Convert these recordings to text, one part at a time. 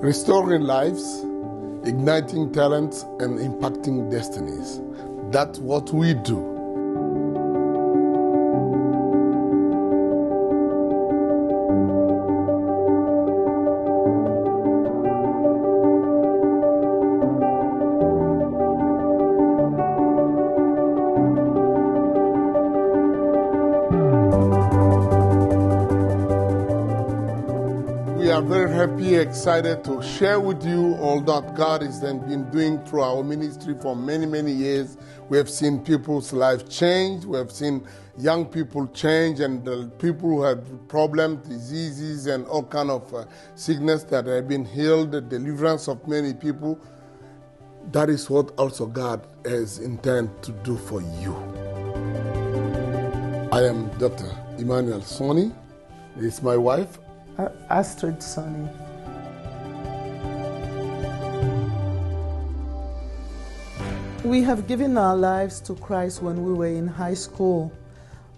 Restoring lives, igniting talents, and impacting destinies. That's what we do. We are very happy, excited to share with you all that God has been doing through our ministry for many, many years. We have seen people's lives change. We have seen young people change, and the people who have problems, diseases, and all kind of sickness that have been healed, the deliverance of many people. That is what also God has intended to do for you. I am Dr. Emmanuel Soni. This is my wife, Astrid Soni. We have given our lives to Christ when we were in high school.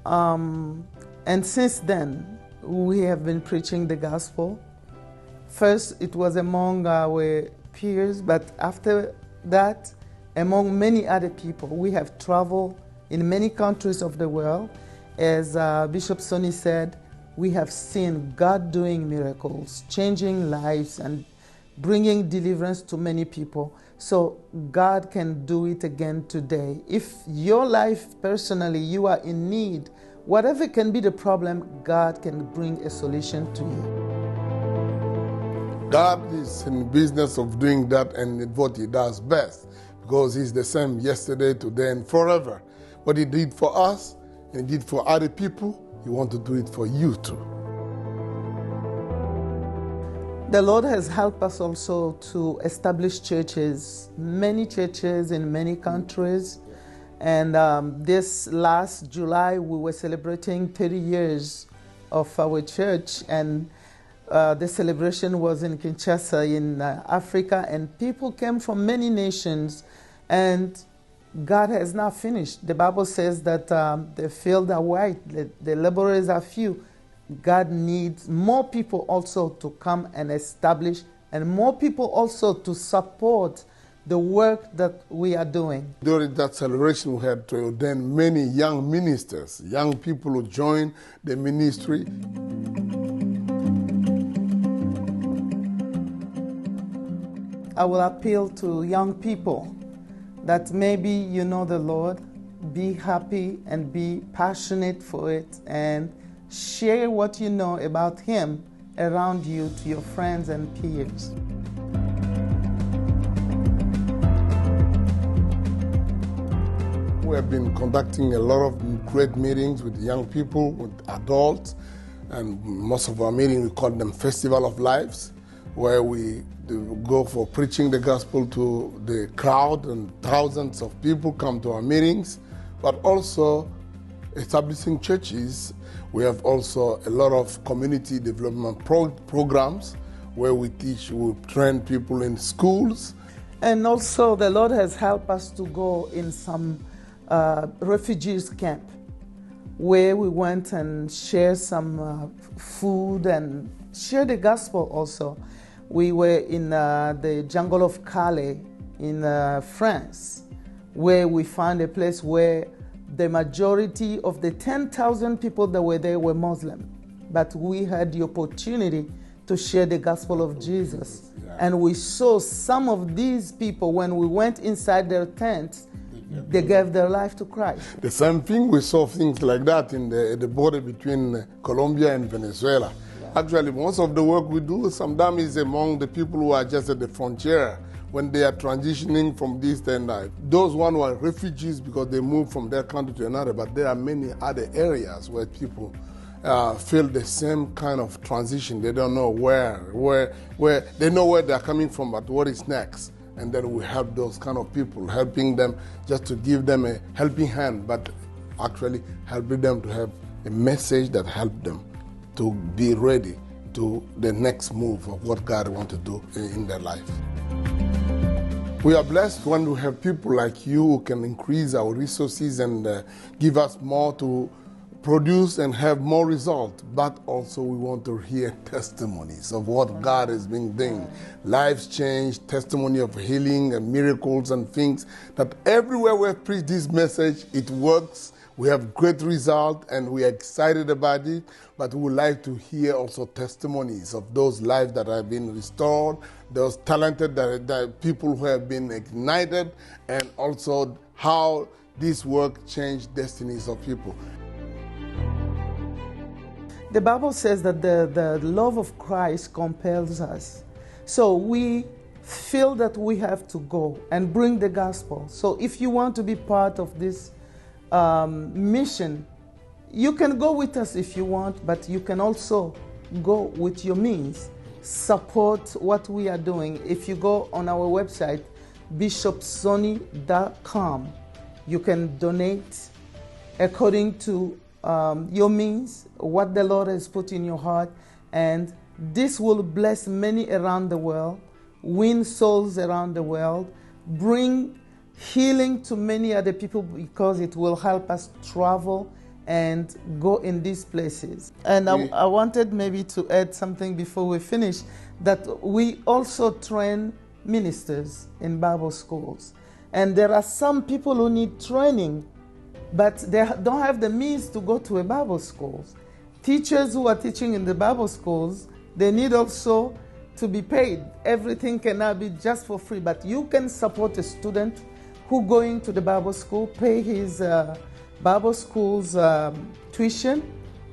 And since then, we have been preaching the gospel. First, it was among our peers, but after that, among many other people. We have traveled in many countries of the world. As Bishop Soni said, we have seen God doing miracles, changing lives, and bringing deliverance to many people. So God can do it again today. If your life personally, you are in need, whatever can be the problem, God can bring a solution to you. God is in the business of doing that, and it's what He does best, because He's the same yesterday, today, and forever. What He did for us, and He did for other people, He wants to do it for you too. The Lord has helped us also to establish churches, many churches in many countries. And this last July, we were celebrating 30 years of our church. And the celebration was in Kinshasa in Africa. And people came from many nations. And God has not finished. The Bible says that the fields are wide, the laborers are few. God needs more people also to come and establish, and more people also to support the work that we are doing. During that celebration, we had to ordain many young ministers, young people who joined the ministry. I will appeal to young people that maybe you know the Lord, be happy and be passionate for it, and share what you know about Him around you to your friends and peers. We have been conducting a lot of great meetings with young people, with adults, and most of our meetings, we call them Festival of Lives, where we go for preaching the gospel to the crowd, and thousands of people come to our meetings, but also establishing churches. We have also a lot of community development programs where we teach, we train people in schools. And also the Lord has helped us to go in some refugees camp where we went and shared some food and share the gospel also. We were in the jungle of Calais in France, where we found a place where the majority of the 10,000 people that were there were Muslim. But we had the opportunity to share the gospel of Jesus. Yeah. And we saw some of these people, when we went inside their tents, they gave their life to Christ. The same thing, we saw things like that in the border between Colombia and Venezuela. Yeah. Actually, most of the work we do sometimes is among the people who are just at the frontier, when they are transitioning from this and that. Those one who are refugees because they moved from their country to another, but there are many other areas where people feel the same kind of transition. They don't know where they know where they're coming from, but what is next? And then we help those kind of people, helping them just to give them a helping hand, but actually helping them to have a message that helps them to be ready to the next move of what God wants to do in their life. We are blessed when we have people like you who can increase our resources and give us more to produce and have more result, but also we want to hear testimonies of what God has been doing. Lives changed, testimony of healing and miracles and things, that everywhere we have preached this message, it works. We have great result and we are excited about it, but we would like to hear also testimonies of those lives that have been restored, those talented that people who have been ignited, and also how this work changed destinies of people. The Bible says that the love of Christ compels us. So we feel that we have to go and bring the gospel. So if you want to be part of this mission, you can go with us if you want, but you can also go with your means. Support what we are doing. If you go on our website, bishopsoni.com, you can donate according to your means, what the Lord has put in your heart, and this will bless many around the world, win souls around the world, bring healing to many other people, because it will help us travel and go in these places. And I wanted maybe to add something before we finish, that we also train ministers in Bible schools. And there are some people who need training, but they don't have the means to go to a Bible school. Teachers who are teaching in the Bible schools, they need also to be paid. Everything cannot be just for free, but you can support a student who going to the Bible school, pay his Bible school's tuition,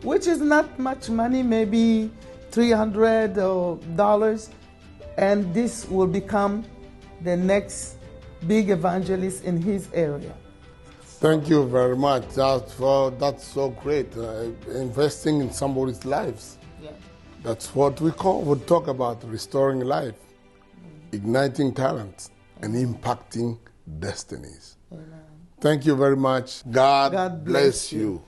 which is not much money, maybe $300, and this will become the next big evangelist in his area. Thank you very much. That's so great. Investing in somebody's lives. Yeah. That's what we talk about, restoring life, igniting talents, and impacting destinies. Amen. Thank you very much. God bless you.